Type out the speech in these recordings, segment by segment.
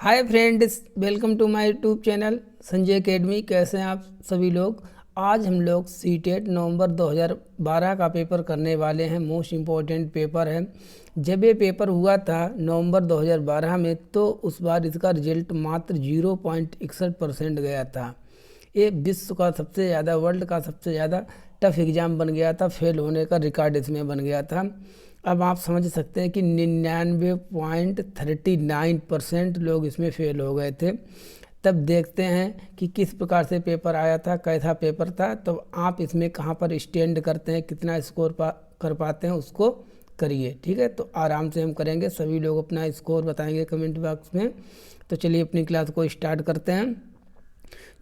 Hi friends, welcome to my YouTube channel Sanjay academy. कैसे हैं आप सभी लोग। आज हम लोग सीटेट नवंबर 2012 का पेपर करने वाले हैं। मोस्ट इम्पोर्टेंट पेपर है। जब ये पेपर हुआ था नवंबर 2012 में, तो उस बार इसका रिजल्ट मात्र 0.61% गया था। ये विश्व का सबसे ज़्यादा, वर्ल्ड का सबसे ज़्यादा टफ एग्ज़ाम बन गया था। फेल होने का रिकॉर्ड इसमें बन गया था। अब आप समझ सकते हैं कि 99.39% लोग इसमें फेल हो गए थे। तब देखते हैं कि किस प्रकार से पेपर आया था, कैसा पेपर था। तो आप इसमें कहाँ पर स्टैंड करते हैं, कितना स्कोर कर पाते हैं, उसको करिए। ठीक है, तो आराम से हम करेंगे। सभी लोग अपना स्कोर बताएंगे कमेंट बॉक्स में। तो चलिए अपनी क्लास को स्टार्ट करते हैं।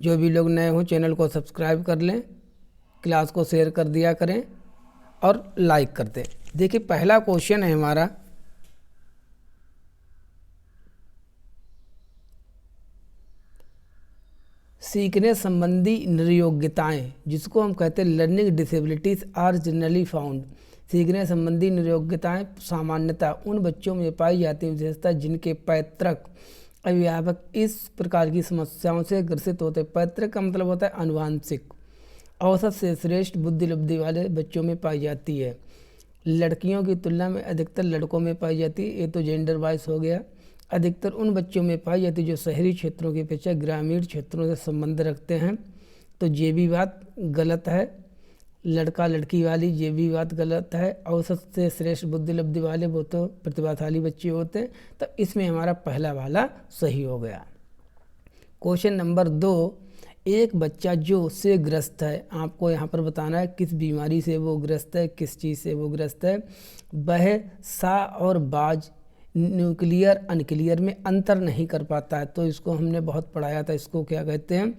जो भी लोग नए हों चैनल को सब्सक्राइब कर लें, क्लास को शेयर कर दिया करें और लाइक कर दें। देखिए पहला क्वेश्चन है हमारा, सीखने संबंधी नियोग्यताएं, जिसको हम कहते हैं learning disabilities are generally found. सीखने संबंधी नियोग्यताएं सामान्यतः उन बच्चों में पाई जाती है विशेषता जिनके पैतृक अभिभावक इस प्रकार की समस्याओं से ग्रसित होते हैं। पैतृक का मतलब होता है अनुवांशिक। औसत से श्रेष्ठ बुद्धि वाले बच्चों में पाई जाती है। लड़कियों की तुलना में अधिकतर लड़कों में पाई जाती है। ये तो जेंडर वाइज हो गया। अधिकतर उन बच्चों में पाई जाती है जो शहरी क्षेत्रों की अपेक्षा ग्रामीण क्षेत्रों से संबंध रखते हैं। तो ये भी बात गलत है, लड़का लड़की वाली ये भी बात गलत है। औसत से श्रेष्ठ बुद्धि वाले वो तो प्रतिभाशाली बच्चे होते हैं। तो इसमें हमारा पहला वाला सही हो गया। क्वेश्चन नंबर 2, एक बच्चा जो से ग्रस्त है, आपको यहाँ पर बताना है किस बीमारी से वो ग्रस्त है, किस चीज़ से वो ग्रस्त है। वह सा और बाज, न्यूक्लियर अनक्लियर में अंतर नहीं कर पाता है। तो इसको हमने बहुत पढ़ाया था। इसको क्या कहते हैं?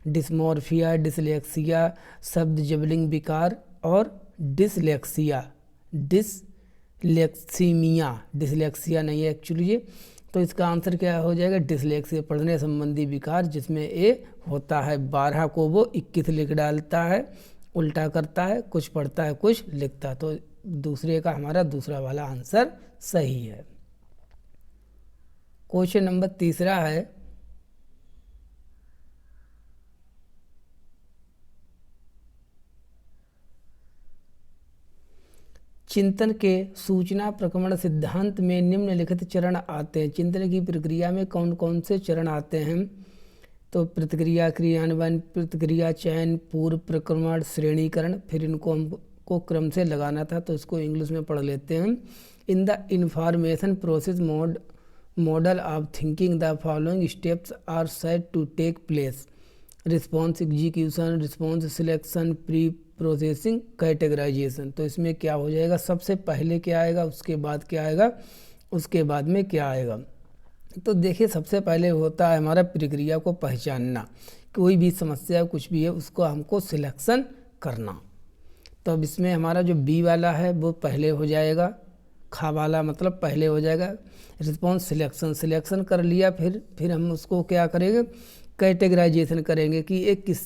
डिस्मोर्फिया, डिसलेक्सिया, शब्द जबलिंग विकार और डिसलेक्सिया, डिसलेक्सीमिया। डिसलेक्सिया नहीं है एक्चुअली ये। तो इसका आंसर क्या हो जाएगा? डिसलेक्सिया, पढ़ने संबंधी विकार, जिसमें ए होता है 12 को वो 21 लिख डालता है, उल्टा करता है, कुछ पढ़ता है कुछ लिखता है। तो दूसरे का हमारा दूसरा वाला आंसर सही है। क्वेश्चन नंबर 3 है, चिंतन के सूचना प्रक्रमण सिद्धांत में निम्नलिखित चरण आते हैं। चिंतन की प्रक्रिया में कौन कौन से चरण आते हैं? तो प्रतिक्रिया, क्रियान्वयन, प्रतिक्रिया चयन, पूर्व प्रक्रमण, श्रेणीकरण। फिर इनको हमको क्रम से लगाना था, तो इसको इंग्लिश में पढ़ लेते हैं। In the information process model of thinking the following steps are set to take place: response execution, response selection, pre processing, categorisation. तो इसमें क्या हो जाएगा? सबसे पहले क्या आएगा, उसके बाद क्या आएगा, उसके बाद में क्या आएगा? तो देखिए सबसे पहले होता है हमारा प्रक्रिया को पहचानना। कोई भी समस्या कुछ भी है उसको हमको सिलेक्शन करना। तो अब इसमें हमारा जो बी वाला है वो पहले हो जाएगा, खा वाला मतलब पहले हो जाएगा। रिस्पॉन्स सिलेक्शन कर लिया, फिर हम उसको क्या करेंगे? कैटेगराइजेशन करेंगे कि ये किस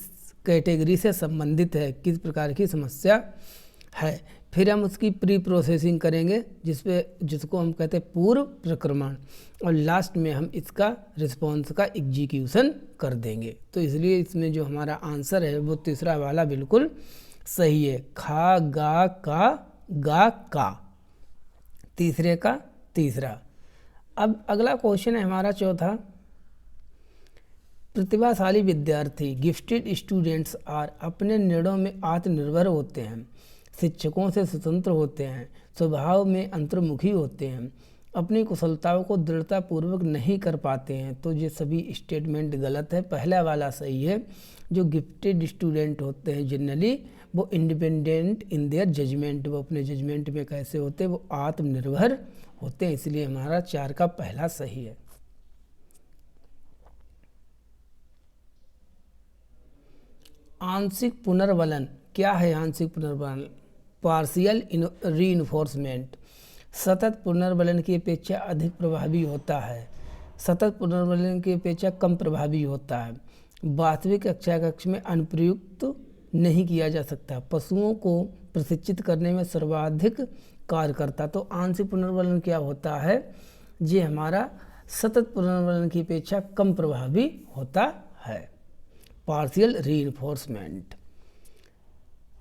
कैटेगरी से संबंधित है, किस प्रकार की समस्या है। फिर हम उसकी प्री प्रोसेसिंग करेंगे, जिसको हम कहते हैं पूर्व प्रक्रमण। और लास्ट में हम इसका रिस्पॉन्स का एग्जीक्यूशन कर देंगे। तो इसलिए इसमें जो हमारा आंसर है वो तीसरा वाला बिल्कुल सही है। खा गा का, तीसरे का तीसरा। अब अगला क्वेश्चन है हमारा चौथा, प्रतिभाशाली विद्यार्थी गिफ्टेड स्टूडेंट्स आर अपने निर्णयों में आत्मनिर्भर होते हैं, शिक्षकों से स्वतंत्र होते हैं, स्वभाव में अंतर्मुखी होते हैं, अपनी कुशलताओं को दृढ़तापूर्वक नहीं कर पाते हैं। तो ये सभी स्टेटमेंट गलत है। पहला वाला सही है। जो गिफ्टेड स्टूडेंट होते हैं जनरली वो इंडिपेंडेंट इन देयर जजमेंट, वो अपने जजमेंट में कैसे होते हैं? वो आत्मनिर्भर होते हैं। इसलिए हमारा 4 का पहला सही है। आंशिक पुनर्बलन क्या है? आंशिक पुनर्बलन पार्शियल रीइंफोर्समेंट सतत पुनर्बलन की अपेक्षा अधिक प्रभावी होता है, सतत पुनर्बलन की अपेक्षा कम प्रभावी होता है। वास्तविक कक्षा कक्ष में अनुप्रयुक्त नहीं किया जा सकता। पशुओं को प्रशिक्षित करने में सर्वाधिक कार्य करता। तो आंशिक पुनर्बलन क्या होता है? ये हमारा सतत पुनर्वलन की अपेक्षा कम प्रभावी होता है। Partial reinforcement.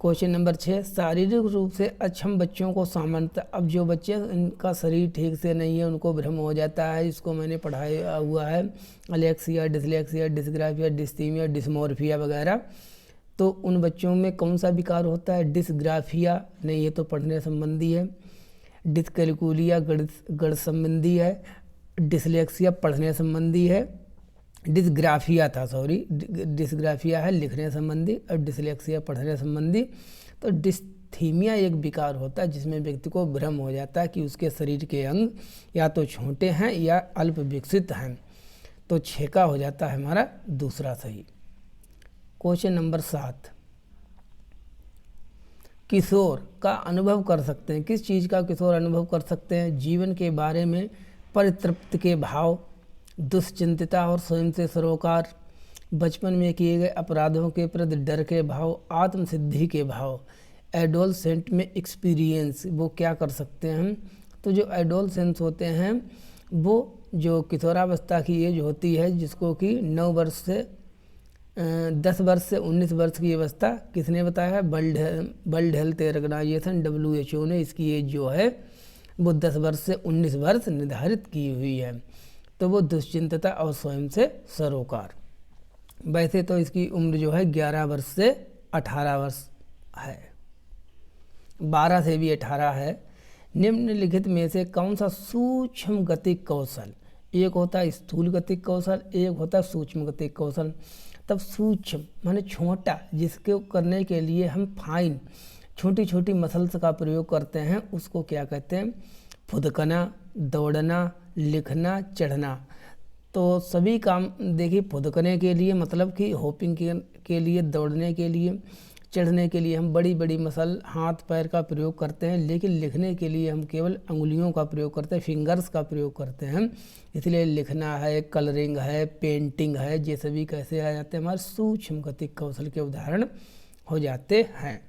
क्वेश्चन नंबर 6, शारीरिक रूप से अक्षम बच्चों को सामान्यतः, अब जो बच्चे इनका शरीर ठीक से नहीं है उनको भ्रम हो जाता है, इसको मैंने पढ़ाया हुआ है, Alexia, dyslexia, dysgraphia, dysthymia, dysmorphia वगैरह। तो उन बच्चों में कौन सा विकार होता है? डिसग्राफिया नहीं, ये तो पढ़ने संबंधी है। डिसकैलकुलिया गणित संबंधी है। डिसलेक्सिया पढ़ने संबंधी है। डिसग्राफिया था, सॉरी, डिसग्राफिया है लिखने संबंधी और डिसलेक्सिया पढ़ने संबंधी। तो डिस्थीमिया एक विकार होता है जिसमें व्यक्ति को भ्रम हो जाता है कि उसके शरीर के अंग या तो छोटे हैं या अल्प विकसित हैं। तो 6 का हो जाता है हमारा दूसरा सही। क्वेश्चन नंबर 7, किशोर का अनुभव कर सकते हैं। किस चीज़ का किशोर अनुभव कर सकते हैं? जीवन के बारे में परितृप्ति के भाव, दुश्चिंतता और स्वयं से सरोकार, बचपन में किए गए अपराधों के प्रति डर के भाव, आत्मसिद्धि के भाव। एडोलसेंट में एक्सपीरियंस, वो क्या कर सकते हैं? तो जो एडोलसेंस होते हैं वो जो किशोरावस्था की एज होती है, जिसको कि 9 वर्ष से 10 वर्ष से 19 वर्ष की अवस्था किसने बताया है? वर्ल्ड हेल्थ ऑर्गेनाइजेशन WHO ने इसकी एज जो है वो 10 वर्ष से 19 वर्ष निर्धारित की हुई है। तो वो दुश्चिंतता और स्वयं से सरोकार। वैसे तो इसकी उम्र जो है 11 वर्ष से 18 वर्ष है, 12 से भी 18 है। निम्नलिखित में से कौन सा सूक्ष्म गतिक कौशल, एक होता है स्थूल गतिक कौशल, एक होता है सूक्ष्म गतिक कौशल। तब सूक्ष्म माने छोटा, जिसके करने के लिए हम फाइन छोटी छोटी मसल्स का प्रयोग करते हैं, उसको क्या कहते हैं? फुदकना, दौड़ना, लिखना, चढ़ना। तो सभी काम देखिए, फुदकने के लिए मतलब कि होपिंग के लिए, दौड़ने के लिए, चढ़ने के लिए हम बड़ी बड़ी मसल हाथ पैर का प्रयोग करते हैं, लेकिन लिखने के लिए हम केवल अंगुलियों का प्रयोग करते हैं, फिंगर्स का प्रयोग करते हैं। इसलिए लिखना है, कलरिंग है, पेंटिंग है, ये सभी कैसे आ जाते हैं? हमारे सूक्ष्म गतिक कौशल के उदाहरण हो जाते हैं।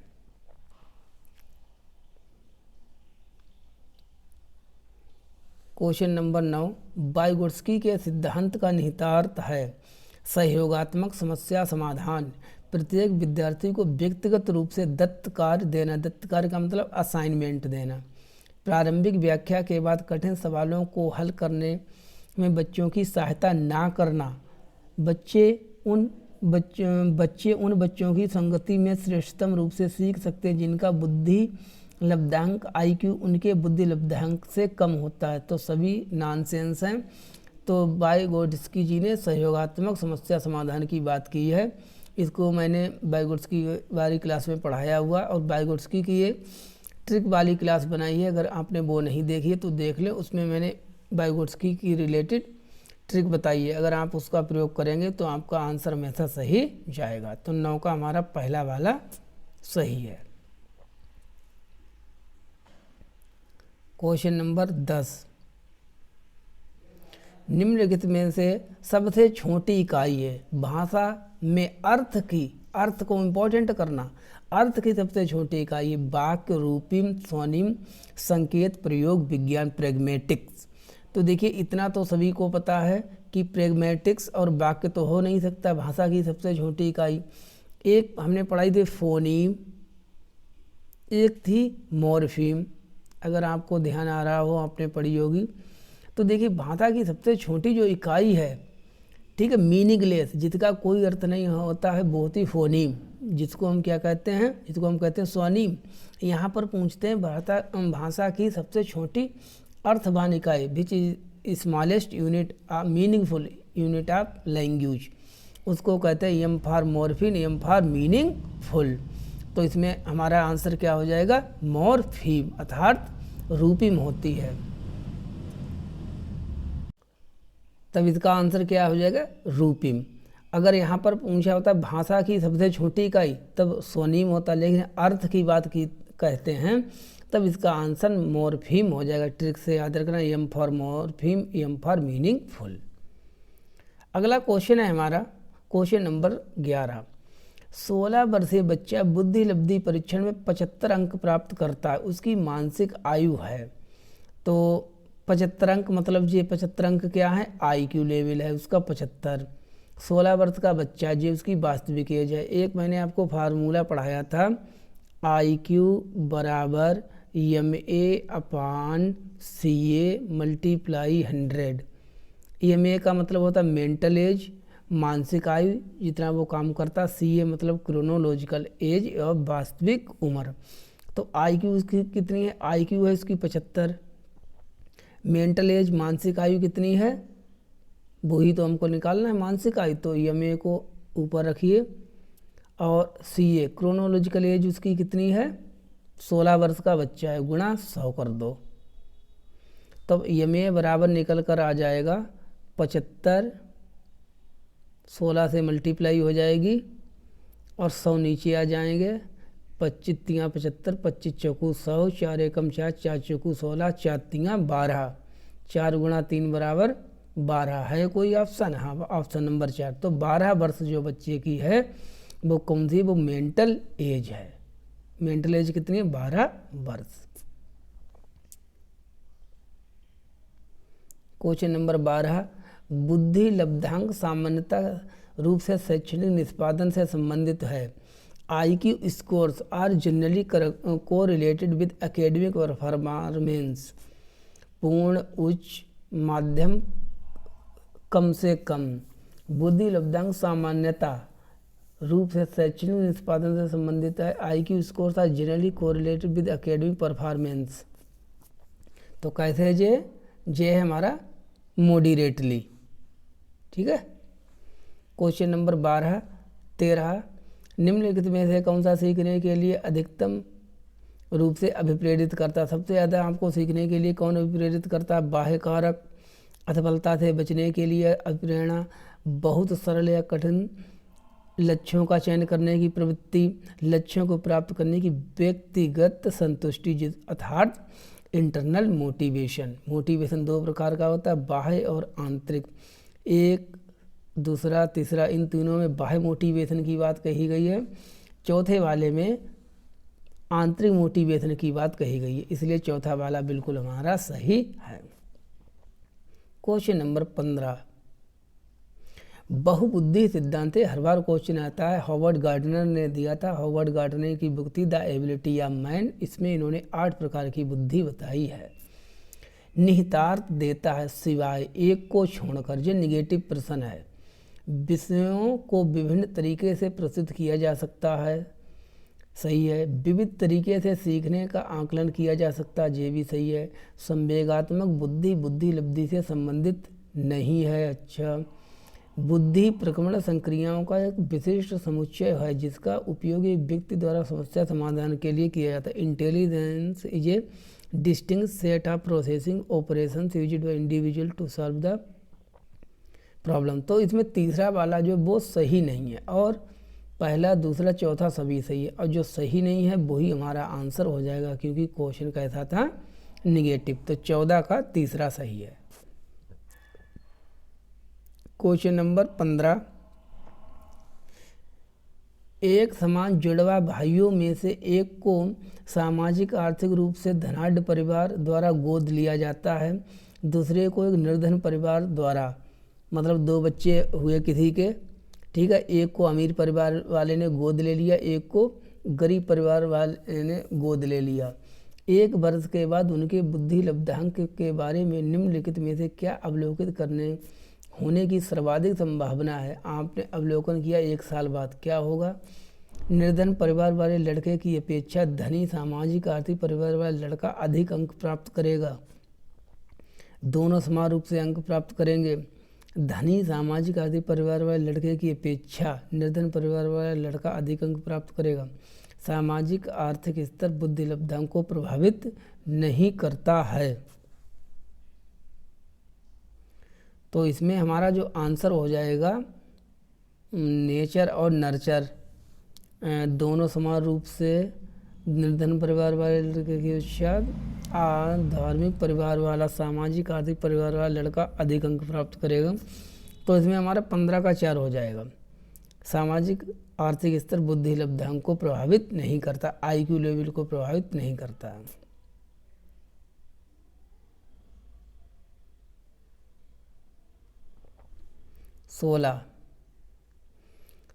क्वेश्चन नंबर 9, वाइगोत्स्की के सिद्धांत का निहितार्थ है सहयोगात्मक समस्या समाधान। प्रत्येक विद्यार्थी को व्यक्तिगत रूप से दत्त कार्य देना, दत्त कार्य का मतलब असाइनमेंट देना। प्रारंभिक व्याख्या के बाद कठिन सवालों को हल करने में बच्चों की सहायता ना करना। बच्चे उन बच्चों की संगति में श्रेष्ठतम रूप से सीख सकते हैं जिनका बुद्धि लब्धांक IQ उनके बुद्धि लब्धांक से कम होता है। तो सभी नॉनसेंस हैं। तो वाइगोत्स्की जी ने सहयोगात्मक समस्या समाधान की बात की है। इसको मैंने वाइगोत्स्की वाली क्लास में पढ़ाया हुआ, और वाइगोत्स्की की ये ट्रिक वाली क्लास बनाई है। अगर आपने वो नहीं देखी है तो देख लें, उसमें मैंने वाइगोत्स्की की रिलेटेड ट्रिक बताई है। अगर आप उसका प्रयोग करेंगे तो आपका आंसर हमेशा सही जाएगा। तो 9 का हमारा पहला वाला सही है। क्वेश्चन नंबर 10, निम्नलिखित में से सबसे छोटी इकाई है भाषा में अर्थ को इम्पोर्टेंट करना। अर्थ की सबसे छोटी इकाई वाक्य, रूपिम, स्वनिम, संकेत, प्रयोग, विज्ञान, प्रेगमेटिक्स। तो देखिए, इतना तो सभी को पता है कि प्रेगमेटिक्स और वाक्य तो हो नहीं सकता। भाषा की सबसे छोटी इकाई एक हमने पढ़ाई थी फोनीम, एक थी मॉर्फीम। अगर आपको ध्यान आ रहा हो, आपने पढ़ी होगी। तो देखिए, भाषा की सबसे छोटी जो इकाई है, ठीक है, मीनिंगलेस, जिसका कोई अर्थ नहीं होता है, बहुत ही फोनीम, जिसको हम क्या कहते हैं? जिसको हम कहते हैं स्वनिम। यहाँ पर पूछते हैं भाषा की सबसे छोटी अर्थवान इकाई, which is smallest unit meaningful unit of language. उसको कहते हैं M for morpheme, M for meaningful. तो इसमें हमारा आंसर क्या हो जाएगा? मॉर्फीम, अर्थात रूपिम होती है। तब इसका आंसर क्या हो जाएगा? रूपिम। अगर यहाँ पर पूछा होता भाषा की सबसे छोटी इकाई, तब स्वनिम होता, लेकिन अर्थ की बात की कहते हैं, तब इसका आंसर मॉर्फीम हो जाएगा। ट्रिक से याद रखना, M for morpheme, M for meaningful. अगला क्वेश्चन है हमारा क्वेश्चन नंबर 11। 16 वर्षीय बच्चा बुद्धि लब्धि परीक्षण में 75 अंक प्राप्त करता है, उसकी मानसिक आयु है। तो 75 अंक, मतलब ये 75 अंक क्या है, IQ लेवल है उसका 75। 16 वर्ष का बच्चा जो उसकी वास्तविक एज है। एक मैंने आपको फार्मूला पढ़ाया था, IQ बराबर MA/CA मल्टीप्लाई 100। MA का मतलब होता है मेंटल एज, मानसिक आयु जितना वो काम करता, CA मतलब क्रोनोलॉजिकल एज और वास्तविक उम्र। तो IQ उसकी कितनी है, IQ है उसकी 75, मेंटल एज मानसिक आयु कितनी है, वही तो हमको निकालना है मानसिक आयु, तो MA को ऊपर रखिए, और CA क्रोनोलॉजिकल एज उसकी कितनी है, 16 वर्ष का बच्चा है, गुणा 100 कर दो, तब MA बराबर निकल कर आ जाएगा 75, 16 से मल्टीप्लाई हो जाएगी और 100 नीचे आ जाएंगे, 25 तियाँ 75, 25 चौकू 100, 4 एकम 4, 4 चौकू 16, 4 तियाँ 12, 4 गुणा 3 बराबर 12। है कोई ऑप्शन, हाँ ऑप्शन नंबर 4। तो 12 वर्ष जो बच्चे की है वो कौन सी, वो मेंटल एज है। मेंटल एज कितनी है, 12 वर्ष। क्वेश्चन नंबर 12, बुद्धि लब्धांक सामान्यतः रूप से शैक्षणिक निष्पादन से संबंधित है। IQ स्कोर्स आर जनरली को रिलेटेड विद एकेडमिक परफॉर्मेंस। पूर्ण, उच्च, माध्यम, कम से कम। बुद्धि लब्धांक सामान्यता रूप से शैक्षणिक निष्पादन से संबंधित है। IQ scores are generally correlated with academic performance. तो कैसे है जे है हमारा मॉडरेटली, ठीक है। क्वेश्चन नंबर 13, निम्नलिखित में से कौन सा सीखने के लिए अधिकतम रूप से अभिप्रेरित करता। सबसे ज़्यादा आपको सीखने के लिए कौन अभिप्रेरित करता है, बाह्य कारक, असफलता से बचने के लिए अभिप्रेरणा, बहुत सरल या कठिन लक्ष्यों का चयन करने की प्रवृत्ति, लक्ष्यों को प्राप्त करने की व्यक्तिगत संतुष्टि अर्थात इंटरनल मोटिवेशन। मोटिवेशन 2 प्रकार का होता है, बाह्य और आंतरिक। एक, दूसरा, तीसरा, इन तीनों में बाह्य मोटिवेशन की बात कही गई है, चौथे वाले में आंतरिक मोटिवेशन की बात कही गई है, इसलिए चौथा वाला बिल्कुल हमारा सही है। क्वेश्चन नंबर 15, बहुबुद्धि सिद्धांत हर बार क्वेश्चन आता है, हॉवर्ड गार्डनर ने दिया था। हॉवर्ड गार्डनर की बुक थी द एबिलिटी ऑफ मैन। इसमें इन्होंने 8 प्रकार की बुद्धि बताई है। निहितार्थ देता है सिवाय एक को छोड़कर, जो निगेटिव प्रश्न है। विषयों को विभिन्न तरीके से प्रस्तुत किया जा सकता है, सही है। विविध तरीके से सीखने का आकलन किया जा सकता है, ये भी सही है। संवेगात्मक बुद्धि बुद्धि लब्धि से संबंधित नहीं है, अच्छा। बुद्धि प्रक्रमण संक्रियाओं का एक विशिष्ट समुच्चय है जिसका उपयोग एक व्यक्ति द्वारा समस्या समाधान के लिए किया जाता है। Intelligence is a distinct set of processing operations used by individual to solve the problem. तो इसमें तीसरा वाला जो वो सही नहीं है, और पहला, दूसरा, चौथा सभी सही है, और जो सही नहीं है वही हमारा आंसर हो जाएगा, क्योंकि क्वेश्चन कैसा था, निगेटिव। तो 14 का तीसरा सही है। क्वेश्चन नंबर 15, एक समान जुड़वा भाइयों में से एक को सामाजिक आर्थिक रूप से धनाढ्य परिवार द्वारा गोद लिया जाता है, दूसरे को एक निर्धन परिवार द्वारा। मतलब 2 बच्चे हुए किसी के, ठीक है, एक को अमीर परिवार वाले ने गोद ले लिया, एक को गरीब परिवार वाले ने गोद ले लिया। 1 वर्ष के बाद उनके बुद्धि लब्धांक के बारे में निम्नलिखित में से क्या अवलोकित करने होने की सर्वाधिक संभावना है। आपने अवलोकन किया 1 साल बाद क्या होगा। निर्धन परिवार वाले लड़के की अपेक्षा धनी सामाजिक आर्थिक परिवार वाला लड़का अधिक अंक प्राप्त करेगा। दोनों समान रूप से अंक प्राप्त करेंगे। धनी सामाजिक आर्थिक परिवार वाले लड़के की अपेक्षा निर्धन परिवार वाला लड़का अधिक अंक प्राप्त करेगा। सामाजिक आर्थिक स्तर बुद्धि लब्धांक को प्रभावित नहीं करता है। तो इसमें हमारा जो आंसर हो जाएगा, नेचर और नर्चर दोनों समान रूप से निर्धन परिवार वाले लड़के की अपेक्षा धार्मिक परिवार वाला सामाजिक आर्थिक परिवार वाला लड़का अधिक अंक प्राप्त करेगा। तो इसमें हमारा 15 का 4 हो जाएगा। सामाजिक आर्थिक स्तर बुद्धि लब्धांक को प्रभावित नहीं करता, IQ लेवल को प्रभावित नहीं करता। 16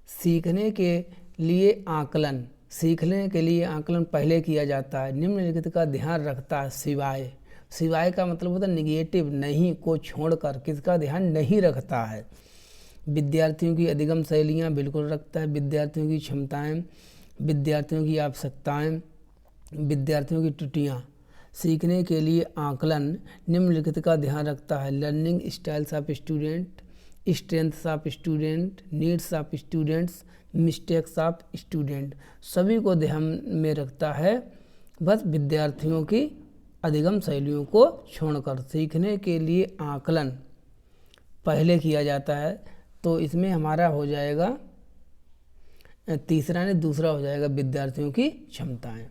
सीखने के लिए आकलन, सीखने के लिए आकलन पहले किया जाता है, निम्नलिखित का ध्यान रखता है सिवाय, सिवाय का मतलब होता है निगेटिव, नहीं को छोड़कर, किसका ध्यान नहीं रखता है। विद्यार्थियों की अधिगम शैलियाँ बिल्कुल रखता है, विद्यार्थियों की क्षमताएं, विद्यार्थियों की आवश्यकताएं, विद्यार्थियों की त्रुटियाँ। सीखने के लिए आकलन निम्नलिखित का ध्यान रखता है, learning styles of student, strengths of student, needs of students, mistakes of student, सभी को ध्यान में रखता है, बस विद्यार्थियों की अधिगम शैलियों को छोड़कर। सीखने के लिए आकलन पहले किया जाता है, तो इसमें हमारा हो जाएगा तीसरा ने दूसरा हो जाएगा विद्यार्थियों की क्षमताएं।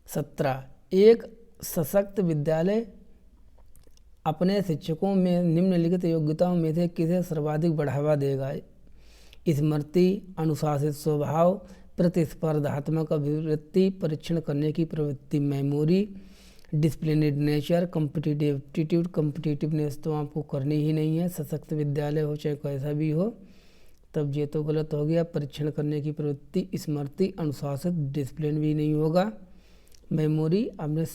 17 एक सशक्त विद्यालय अपने शिक्षकों में निम्नलिखित योग्यताओं में से किसे सर्वाधिक बढ़ावा देगा? स्मृति, अनुशासित स्वभाव, प्रतिस्पर्धात्मक अभिवृत्ति, परीक्षण करने की प्रवृत्ति, memory, disciplined nature, competitive aptitude. Competitiveness तो आपको करनी ही नहीं है, सशक्त विद्यालय हो चाहे कैसा भी हो, तब ये तो गलत हो गया। परीक्षण करने की प्रवृत्ति, स्मृति, अनुशासित, डिसिप्लिन भी नहीं होगा। मेमोरी, अपने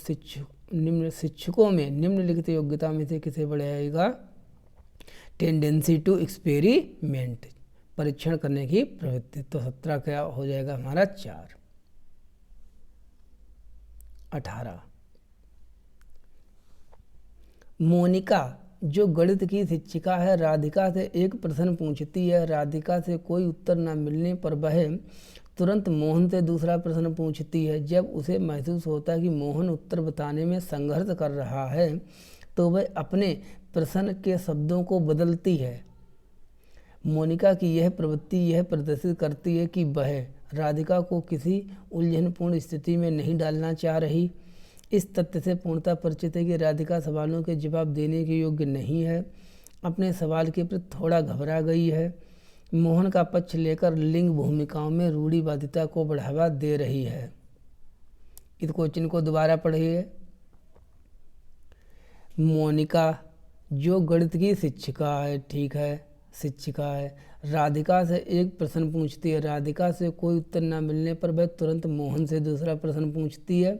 निम्न शिक्षकों में निम्नलिखित योग्यता में से किसे बढ़ाएगा? टेंडेंसी टू एक्सपेरिमेंट, परीक्षण करने की प्रवृत्ति। तो 17 क्या हो जाएगा हमारा 4। 18 मोनिका जो गणित की शिक्षिका है, राधिका से एक प्रश्न पूछती है। राधिका से कोई उत्तर न मिलने पर वह तुरंत मोहन से दूसरा प्रश्न पूछती है। जब उसे महसूस होता है कि मोहन उत्तर बताने में संघर्ष कर रहा है, तो वह अपने प्रश्न के शब्दों को बदलती है। मोनिका की यह प्रवृत्ति यह प्रदर्शित करती है कि वह राधिका को किसी उलझनपूर्ण स्थिति में नहीं डालना चाह रही। इस तथ्य से पूर्णतः परिचित है कि राधिका सवालों के जवाब देने के योग्य नहीं है, अपने सवाल के प्रति थोड़ा घबरा गई है। मोहन का पक्ष लेकर लिंग भूमिकाओं में रूढ़िवादिता को बढ़ावा दे रही है। इस क्वेश्चन को दोबारा पढ़िए। मोनिका जो गणित की शिक्षिका है, ठीक है, शिक्षिका है, राधिका से एक प्रश्न पूछती है। राधिका से कोई उत्तर न मिलने पर वह तुरंत मोहन से दूसरा प्रश्न पूछती है।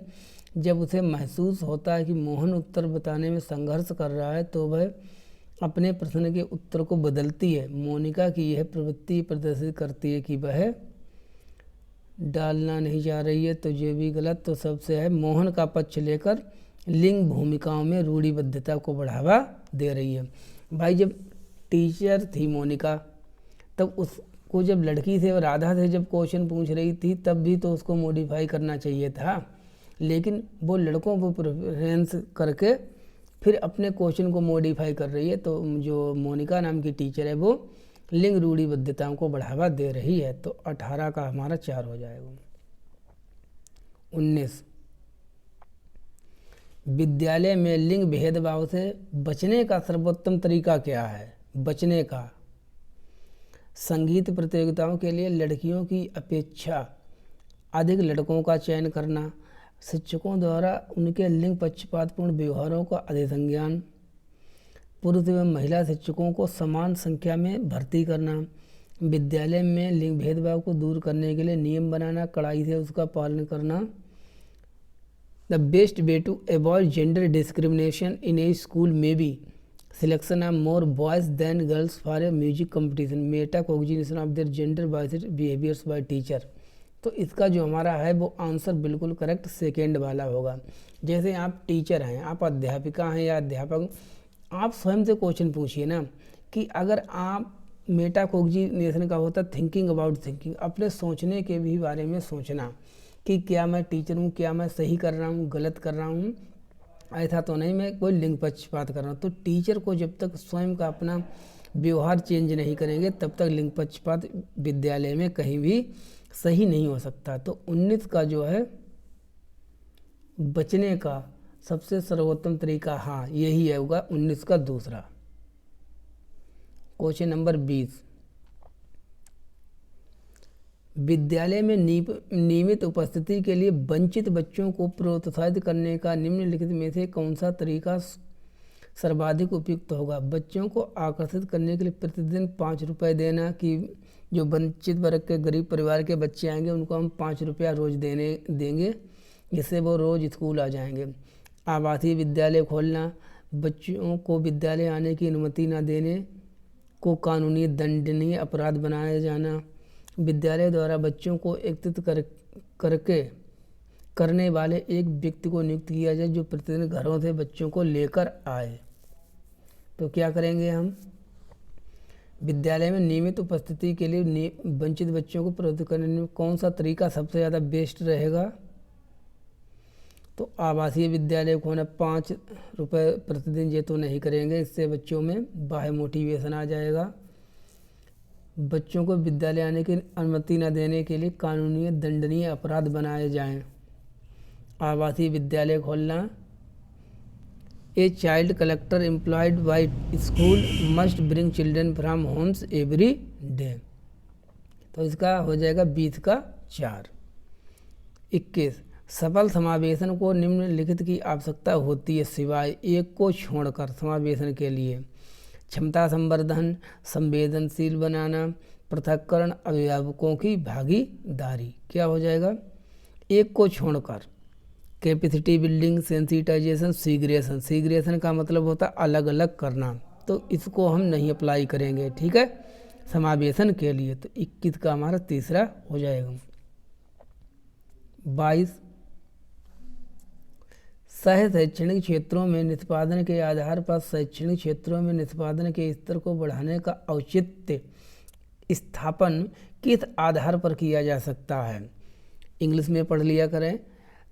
जब उसे महसूस होता है कि मोहन उत्तर बताने में संघर्ष कर रहा है, तो वह अपने प्रश्न के उत्तर को बदलती है। मोनिका की यह प्रवृत्ति प्रदर्शित करती है कि वह डालना नहीं चाह रही है, तो ये भी गलत। तो सबसे है मोहन का पक्ष लेकर लिंग भूमिकाओं में रूढ़िबद्धता को बढ़ावा दे रही है। भाई जब टीचर थी मोनिका, तब उसको जब लड़की से और राधा से जब क्वेश्चन पूछ रही थी, तब भी तो उसको मॉडिफाई करना चाहिए था, लेकिन वो लड़कों को प्रेफरेंस करके फिर अपने क्वेश्चन को मॉडिफाई कर रही है। तो जो मोनिका नाम की टीचर है वो लिंग रूढ़िबद्धताओं को बढ़ावा दे रही है। तो 18 का हमारा 4 हो जाएगा। 19 विद्यालय में लिंग भेदभाव से बचने का सर्वोत्तम तरीका क्या है? बचने का संगीत प्रतियोगिताओं के लिए लड़कियों की अपेक्षा अधिक लड़कों का चयन करना, शिक्षकों द्वारा उनके लिंग पक्षपातपूर्ण व्यवहारों का अधिसंज्ञान, पुरुष एवं महिला शिक्षकों को समान संख्या में भर्ती करना, विद्यालय में लिंग भेदभाव को दूर करने के लिए नियम बनाना, कड़ाई से उसका पालन करना। The best way to avoid gender discrimination in a school में be selection of more boys than girls for a music competition, meta cognition of their gender biased behaviours by teacher. तो इसका जो हमारा है वो आंसर बिल्कुल correct second वाला होगा। जैसे आप टीचर हैं, आप अध्यापिका हैं या अध्यापक, आप स्वयं से क्वेश्चन पूछिए ना कि अगर आप मेटा कोग्निशन का होता थिंकिंग अबाउट थिंकिंग, अपने सोचने के भी बारे में सोचना कि क्या मैं टीचर हूँ, क्या मैं सही कर रहा हूँ, गलत कर रहा हूँ, ऐसा तो नहीं मैं कोई लिंग पक्षपात कर रहा हूँ। तो टीचर को जब तक स्वयं का अपना व्यवहार चेंज नहीं करेंगे, तब तक लिंग पक्षपात विद्यालय में कहीं भी सही नहीं हो सकता। तो 19 का जो है बचने का सबसे सर्वोत्तम तरीका, हाँ यही है, होगा 19 का दूसरा। क्वेश्चन नंबर 20 विद्यालय में नियमित उपस्थिति के लिए वंचित बच्चों को प्रोत्साहित करने का निम्नलिखित में से कौन सा तरीका सर्वाधिक उपयुक्त होगा। बच्चों को आकर्षित करने के लिए प्रतिदिन 5 रुपये देना, कि जो वंचित वर्ग के गरीब परिवार के बच्चे आएंगे उनको हम 5 रुपया रोज़ देंगे, जिससे वो रोज़ स्कूल आ जाएंगे। आवासीय विद्यालय खोलना, बच्चों को विद्यालय आने की अनुमति न देने को कानूनी दंडनीय अपराध बनाया जाना। विद्यालय द्वारा बच्चों को एकत्रित करने वाले एक व्यक्ति को नियुक्त किया जाए जो प्रतिदिन घरों से बच्चों को लेकर आए। तो क्या करेंगे हम, विद्यालय में नियमित उपस्थिति के लिए वंचित बच्चों को प्रवृत्त करने में कौन सा तरीका सबसे ज़्यादा बेस्ट रहेगा? तो आवासीय विद्यालय खोलना, 5 रुपये प्रतिदिन ये तो नहीं करेंगे, इससे बच्चों में बाह्य मोटिवेशन आ जाएगा। बच्चों को विद्यालय आने की अनुमति न देने के लिए कानूनी दंडनीय अपराध बनाए जाएं। आवासीय विद्यालय खोलना, a child collector employed by school must bring children from homes every day. तो इसका हो जाएगा 20 का 4। 21, सफल समावेशन को निम्नलिखित की आवश्यकता होती है सिवाय एक को छोड़कर। समावेशन के लिए क्षमता संवर्धन, संवेदनशील बनाना, पृथक्करण, अभिभावकों की भागीदारी। क्या हो जाएगा, एक को छोड़कर। Capacity building, sensitization, segregation. Segregation का मतलब होता है अलग अलग करना, तो इसको हम नहीं अप्लाई करेंगे, ठीक है, समावेशन के लिए। तो 21 का हमारा तीसरा हो जाएगा। 22, सह शैक्षणिक क्षेत्रों में निष्पादन के आधार पर शैक्षणिक क्षेत्रों में निष्पादन के स्तर को बढ़ाने का औचित्य स्थापन किस आधार पर किया जा सकता है? इंग्लिश में पढ़ लिया करें।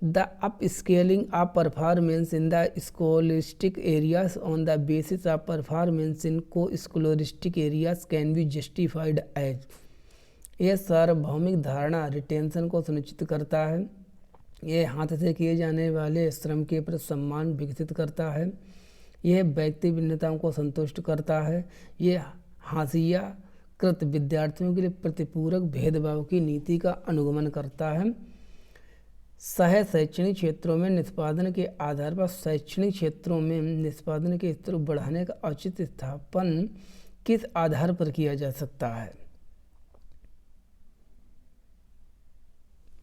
The upscaling of performance in the scholastic areas on the basis of performance in co scholastic areas can be justified as. यह सार्वभौमिक धारणा रिटेंशन को सुनिश्चित करता है। यह हाथ से किए जाने वाले श्रम के प्रति सम्मान विकसित करता है। यह व्यक्ति भिन्नताओं को संतुष्ट करता है। यह हाशियाकृत विद्यार्थियों के लिए प्रतिपूरक भेदभाव की नीति का अनुगमन करता है। सह शैक्षणिक क्षेत्रों में निष्पादन के आधार पर शैक्षणिक क्षेत्रों में निष्पादन के स्तर को बढ़ाने का औचित्य स्थापन किस आधार पर किया जा सकता है?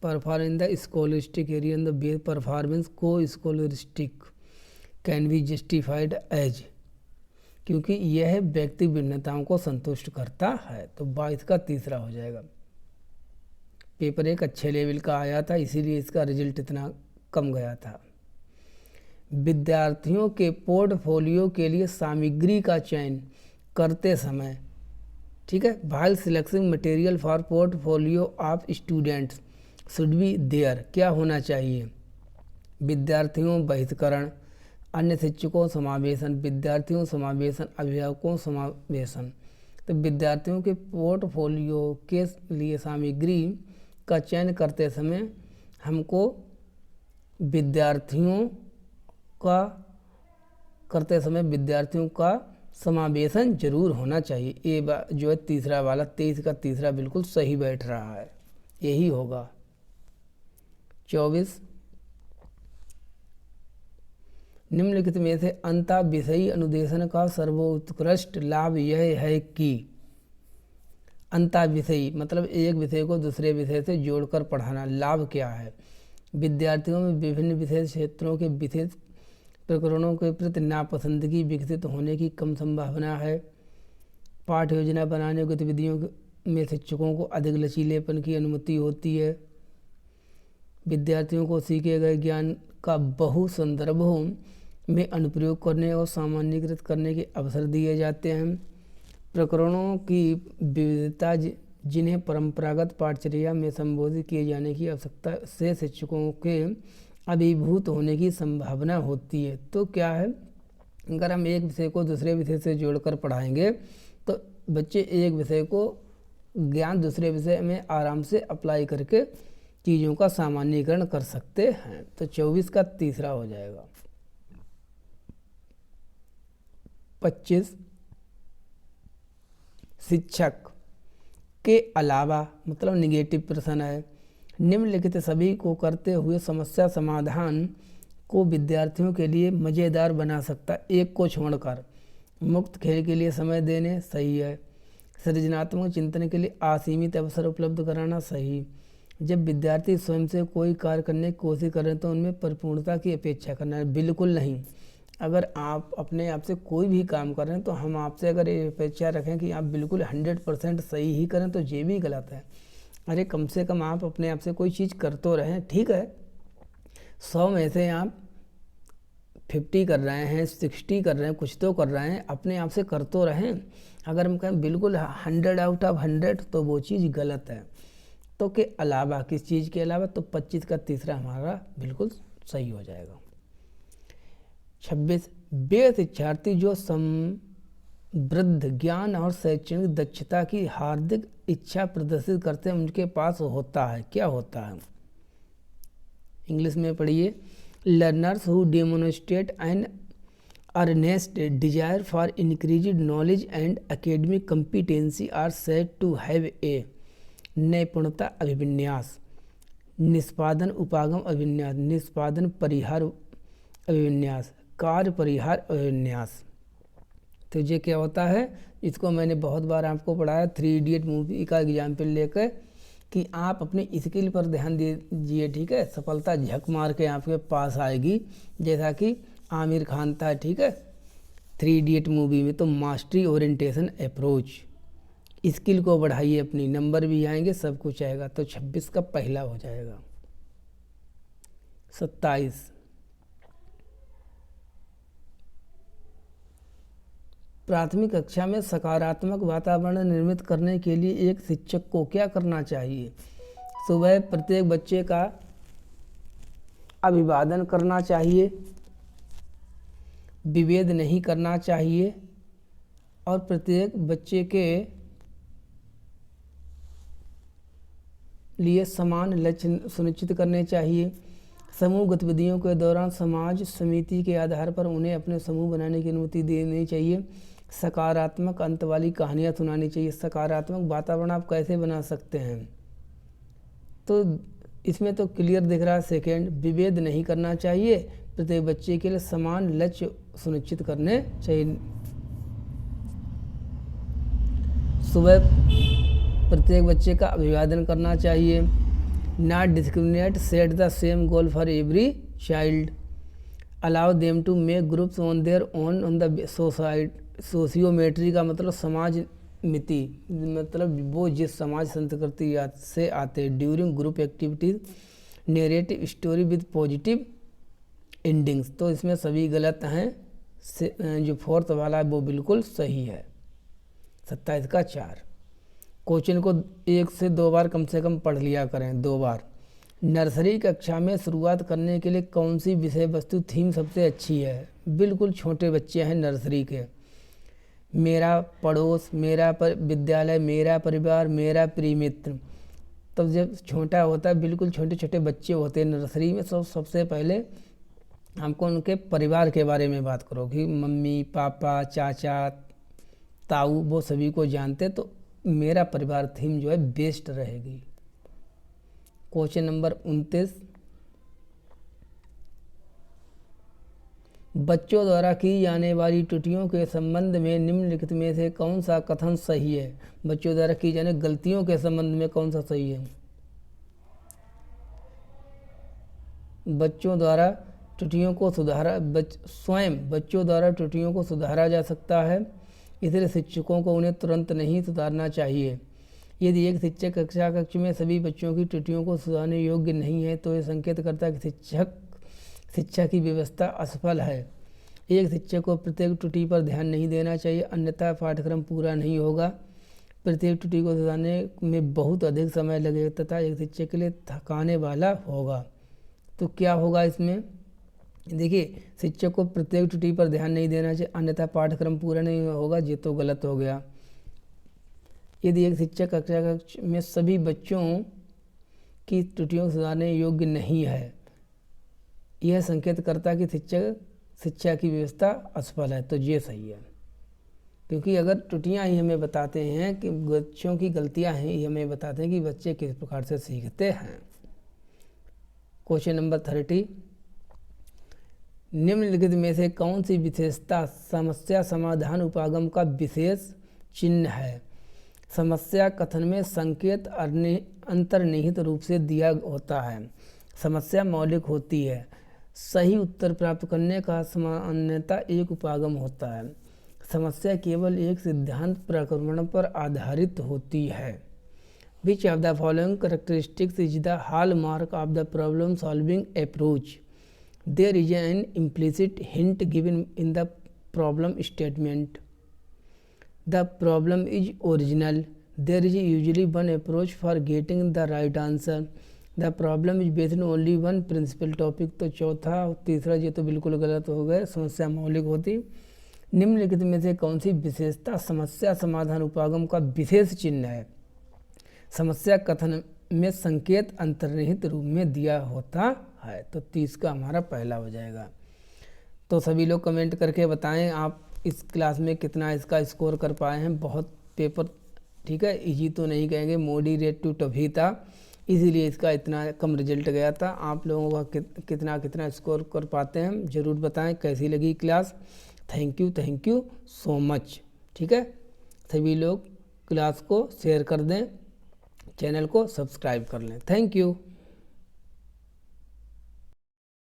Perform in the scholastic area in the base performance co scholastic can be justified as, क्योंकि यह व्यक्ति भिन्नताओं को संतुष्ट करता है। तो 22 का तीसरा हो जाएगा। पेपर एक अच्छे लेवल का आया था, इसीलिए इसका रिजल्ट इतना कम गया था। विद्यार्थियों के पोर्टफोलियो के लिए सामग्री का चयन करते समय, ठीक है, while selecting material for portfolio of students should be there, क्या होना चाहिए? विद्यार्थियों बहिष्करण, अन्य शिक्षकों समावेशन, विद्यार्थियों समावेशन, अभिभावकों समावेशन। तो विद्यार्थियों के पोर्टफोलियो के लिए सामग्री का चयन करते समय हमको विद्यार्थियों का समावेशन जरूर होना चाहिए। ये जो है तीसरा वाला 23 का तीसरा बिल्कुल सही बैठ रहा है, यही होगा। 24, निम्नलिखित में से अंतः विषयी अनुदेशन का सर्वोत्कृष्ट लाभ यह है कि, अंतः विषयी मतलब एक विषय को दूसरे विषय से जोड़कर पढ़ाना। लाभ क्या है? विद्यार्थियों में विभिन्न विषय क्षेत्रों के विशेष प्रकरणों के प्रति नापसंदगी विकसित होने की कम संभावना है। पाठ्य योजना बनाने गतिविधियों में शिक्षकों को अधिक लचीलेपन की अनुमति होती है। विद्यार्थियों को सीखे गए ज्ञान का बहु संदर्भों में अनुप्रयोग करने और सामान्यीकृत करने के अवसर दिए जाते हैं। प्रकरणों की विविधता जिन्हें परंपरागत पाठचर्या में संबोधित किए जाने की आवश्यकता से शिक्षकों के अभिभूत होने की संभावना होती है। तो क्या है, अगर हम एक विषय को दूसरे विषय से जोड़कर पढ़ाएंगे तो बच्चे एक विषय को ज्ञान दूसरे विषय में आराम से अप्लाई करके चीज़ों का सामान्यीकरण कर सकते हैं। तो 24 का तीसरा हो जाएगा। 25, शिक्षक के अलावा मतलब निगेटिव प्रश्न है। निम्नलिखित सभी को करते हुए समस्या समाधान को विद्यार्थियों के लिए मज़ेदार बना सकता है, एक को छोड़कर। मुक्त खेल के लिए समय देने, सही है। सृजनात्मक चिंतन के लिए असीमित अवसर उपलब्ध कराना, सही। जब विद्यार्थी स्वयं से कोई कार्य करने की कोशिश करें तो उनमें परिपूर्णता की अपेक्षा करना है, बिल्कुल नहीं। अगर आप अपने आप से कोई भी काम कर रहे हैं तो हम आपसे अगर ये अपेक्षा रखें कि आप बिल्कुल 100% सही ही करें तो ये भी गलत है। अरे कम से कम आप अपने आप से कोई चीज़ कर तो रहें, ठीक है। 100 में से आप 50 कर रहे हैं, 60 कर रहे हैं, कुछ तो कर रहे हैं, अपने आप से कर तो रहें। अगर हम कहें बिल्कुल 100 आउट ऑफ 100 तो वो चीज़ गलत है। तो के अलावा, किस चीज़ के अलावा, तो 25 का तीसरा हमारा बिल्कुल सही हो जाएगा। 26, वे शिक्षार्थी जो समृद्ध ज्ञान और शैक्षणिक दक्षता की हार्दिक इच्छा प्रदर्शित करते हैं उनके पास होता है, क्या होता है? इंग्लिश में पढ़िए। Learners who demonstrate an earnest desire for increased knowledge and academic competency are said to have a नैपुणता अभिविन्यास, निष्पादन उपागम अभिविन्यास, निष्पादन परिहार अभिविन्यास, कार्य परिहार अभिविन्यास। तो ये क्या होता है? इसको मैंने बहुत बार आपको पढ़ाया 3 इडियट मूवी का एग्जाम्पल लेकर कि आप अपनी स्किल पर ध्यान दीजिए, ठीक है। सफलता झक मार के आपके पास आएगी, जैसा कि आमिर खान था, ठीक है, 3 इडियट मूवी में। तो मास्टरी ओरिएंटेशन अप्रोच, स्किल को बढ़ाइए अपनी, नंबर भी आएंगे, सब कुछ आएगा। तो 26 का पहला हो जाएगा। 27, प्राथमिक कक्षा में सकारात्मक वातावरण निर्मित करने के लिए एक शिक्षक को क्या करना चाहिए? सुबह प्रत्येक बच्चे का अभिवादन करना चाहिए, विभेद नहीं करना चाहिए और प्रत्येक बच्चे के लिए समान लक्ष्य सुनिश्चित करने चाहिए। समूह गतिविधियों के दौरान समाज समिति के आधार पर उन्हें अपने समूह बनाने की अनुमति देनी चाहिए। सकारात्मक अंत वाली कहानियाँ सुनानी चाहिए। सकारात्मक वातावरण आप कैसे बना सकते हैं? तो इसमें तो क्लियर दिख रहा है। सेकेंड, विभेद नहीं करना चाहिए, प्रत्येक बच्चे के लिए समान लक्ष्य सुनिश्चित करने चाहिए। सुबह प्रत्येक बच्चे का अभिवादन करना चाहिए। Not discriminate, set the same goal for every child, allow them to make groups on their own the sociometry का मतलब समाज मिति, मतलब वो जिस समाज संस्कृति से आते। During group activities narrative story with positive endings, तो इसमें सभी गलत हैं। जो फोर्थ वाला है वो बिल्कुल सही है। 27 का 4, क्वेश्चन को 1 से 2 बार कम से कम पढ़ लिया करें, 2 बार। नर्सरी कक्षा में शुरुआत करने के लिए कौन सी विषय वस्तु थीम सबसे अच्छी है? बिल्कुल छोटे बच्चे हैं नर्सरी के। मेरा पड़ोस, मेरा विद्यालय, मेरा परिवार, मेरा प्रिय मित्र। तब जब छोटा होता है, बिल्कुल छोटे छोटे बच्चे होते हैं नर्सरी में, सबसे पहले हमको उनके परिवार के बारे में बात करो कि मम्मी पापा चाचा ताऊ वो सभी को जानते, तो मेरा परिवार थीम जो है बेस्ट रहेगी। क्वेश्चन नंबर 29, बच्चों द्वारा की जाने वाली त्रुटियों के संबंध में निम्नलिखित में से कौन सा कथन सही है? बच्चों द्वारा की जाने गलतियों के संबंध में कौन सा सही है? बच्चों द्वारा त्रुटियों को स्वयं बच्चों द्वारा त्रुटियों को सुधारा जा सकता है, इसलिए शिक्षकों को उन्हें तुरंत नहीं सुधारना चाहिए। यदि एक शिक्षक कक्षा में सभी बच्चों की त्रुटियों को सुधारने योग्य नहीं है तो यह संकेत करता है कि शिक्षा की व्यवस्था असफल है। एक शिक्षक को प्रत्येक त्रुटि पर ध्यान नहीं देना चाहिए, अन्यथा पाठ्यक्रम पूरा नहीं होगा। प्रत्येक त्रुटि को सुधारने में बहुत अधिक समय लगेगा तथा एक शिक्षक के लिए थकाने वाला होगा। तो क्या होगा इसमें? देखिए, शिक्षक को प्रत्येक त्रुटि पर ध्यान नहीं देना चाहिए, अन्यथा पाठ्यक्रम पूरा नहीं होगा, ये तो गलत हो गया। यदि एक शिक्षक कक्षा में सभी बच्चों की त्रुटियों को सुधारने योग्य नहीं है, यह संकेत करता है कि शिक्षा की व्यवस्था असफल है, तो ये सही है। क्योंकि अगर त्रुटियां ही हमें बताते हैं कि बच्चों की गलतियां हैं, ये हमें बताते हैं कि बच्चे किस प्रकार से सीखते हैं। क्वेश्चन नंबर 30, निम्नलिखित में से कौन सी विशेषता समस्या समाधान उपागम का विशेष चिन्ह है? समस्या कथन में संकेत अंतर्निहित रूप से दिया होता है। समस्या मौलिक होती है। सही उत्तर प्राप्त करने का सामान्यतः एक उपागम होता है। समस्या केवल एक सिद्धांत प्रक्रमण पर आधारित होती है। Which of the following characteristics is the hallmark of the problem solving approach? There is an implicit hint given in the problem statement. The problem is original. There is usually one approach for getting the right answer. The problem is based on only one principal topic. तो चौथा और तीसरा ये तो बिल्कुल गलत हो गए। समस्या मौलिक होती। निम्नलिखित में से कौन सी विशेषता समस्या समाधान उपागम का विशेष चिन्ह है? समस्या कथन में संकेत अंतर्निहित रूप में दिया होता है। तो 30 का हमारा पहला हो जाएगा। तो सभी लोग कमेंट करके बताएं आप इस क्लास में कितना इसका स्कोर कर पाए हैं। बहुत पेपर ठीक है, इजी तो नहीं कहेंगे, मॉडरेट टू टफ ही था, इसीलिए इसका इतना कम रिजल्ट गया था। आप लोगों का कितना स्कोर कर पाते हैं ज़रूर बताएं। कैसी लगी class? Thank you so much. ठीक है, सभी लोग क्लास को शेयर कर दें, चैनल को सब्सक्राइब कर लें। Thank you.